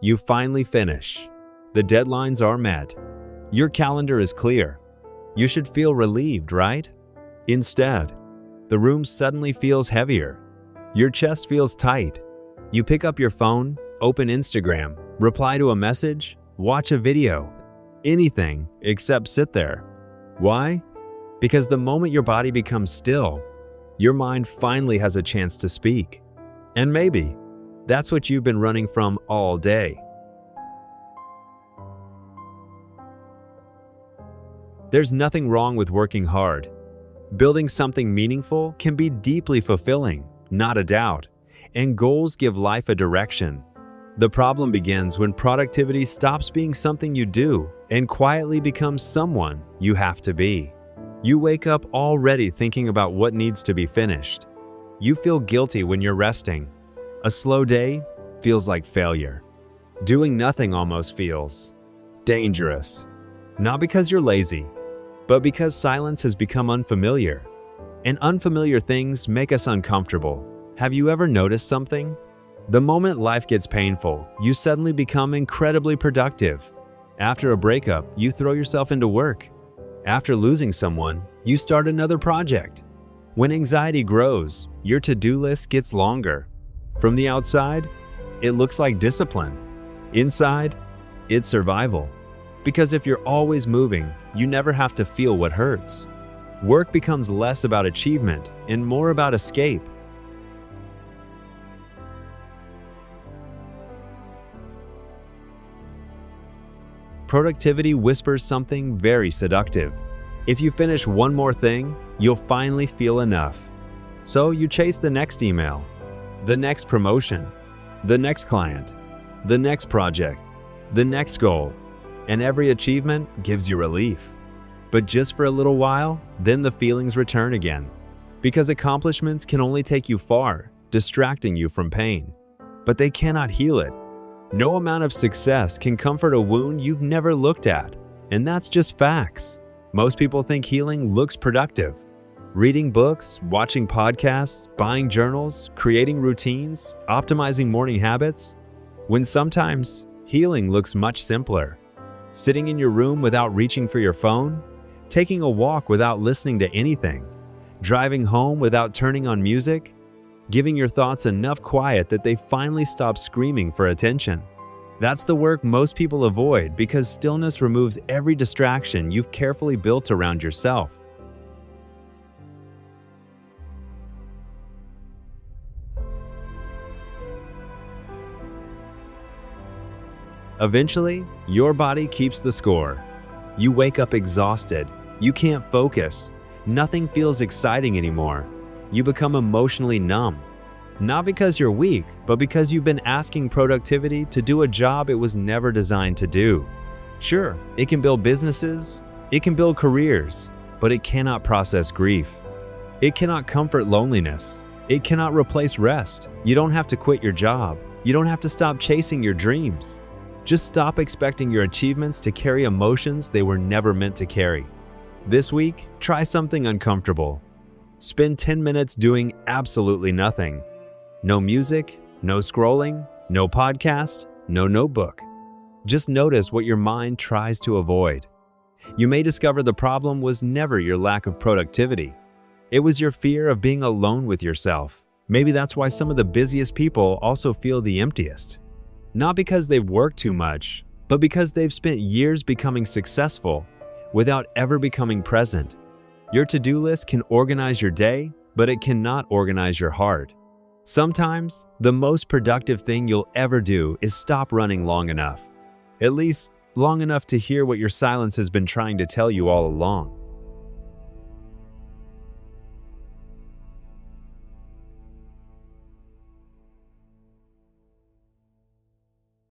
You finally finish. The deadlines are met. Your calendar is clear. You should feel relieved, right? Instead, the room suddenly feels heavier. Your chest feels tight. You pick up your phone, open Instagram, reply to a message, watch a video, anything except sit there. Why? Because the moment your body becomes still, your mind finally has a chance to speak. And maybe that's what you've been running from all day. There's nothing wrong with working hard. Building something meaningful can be deeply fulfilling, not a doubt, and goals give life a direction. The problem begins when productivity stops being something you do and quietly becomes someone you have to be. You wake up already thinking about what needs to be finished. You feel guilty when you're resting. A slow day feels like failure. Doing nothing almost feels dangerous. Not because you're lazy, but because silence has become unfamiliar. And unfamiliar things make us uncomfortable. Have you ever noticed something? The moment life gets painful, you suddenly become incredibly productive. After a breakup, you throw yourself into work. After losing someone, you start another project. When anxiety grows, your to-do list gets longer. From the outside, it looks like discipline. Inside, it's survival. Because if you're always moving, you never have to feel what hurts. Work becomes less about achievement and more about escape. Productivity whispers something very seductive. If you finish one more thing, you'll finally feel enough. So you chase the next email, the next promotion, the next client, the next project, the next goal, and every achievement gives you relief. But just for a little while, then the feelings return again. Because accomplishments can only take you far, distracting you from pain. But they cannot heal it. No amount of success can comfort a wound you've never looked at, and that's just facts. Most people think healing looks productive. Reading books, watching podcasts, buying journals, creating routines, optimizing morning habits, when sometimes healing looks much simpler. Sitting in your room without reaching for your phone, taking a walk without listening to anything, driving home without turning on music, giving your thoughts enough quiet that they finally stop screaming for attention. That's the work most people avoid because stillness removes every distraction you've carefully built around yourself. Eventually, your body keeps the score. You wake up exhausted. You can't focus. Nothing feels exciting anymore. You become emotionally numb. Not because you're weak, but because you've been asking productivity to do a job it was never designed to do. Sure, it can build businesses, it can build careers, but it cannot process grief. It cannot comfort loneliness. It cannot replace rest. You don't have to quit your job. You don't have to stop chasing your dreams. Just stop expecting your achievements to carry emotions they were never meant to carry. This week, try something uncomfortable. Spend 10 minutes doing absolutely nothing. No music, no scrolling, no podcast, no notebook. Just notice what your mind tries to avoid. You may discover the problem was never your lack of productivity. It was your fear of being alone with yourself. Maybe that's why some of the busiest people also feel the emptiest. Not because they've worked too much, but because they've spent years becoming successful without ever becoming present. Your to-do list can organize your day, but it cannot organize your heart. Sometimes, the most productive thing you'll ever do is stop running long enough. At least, long enough to hear what your silence has been trying to tell you all along.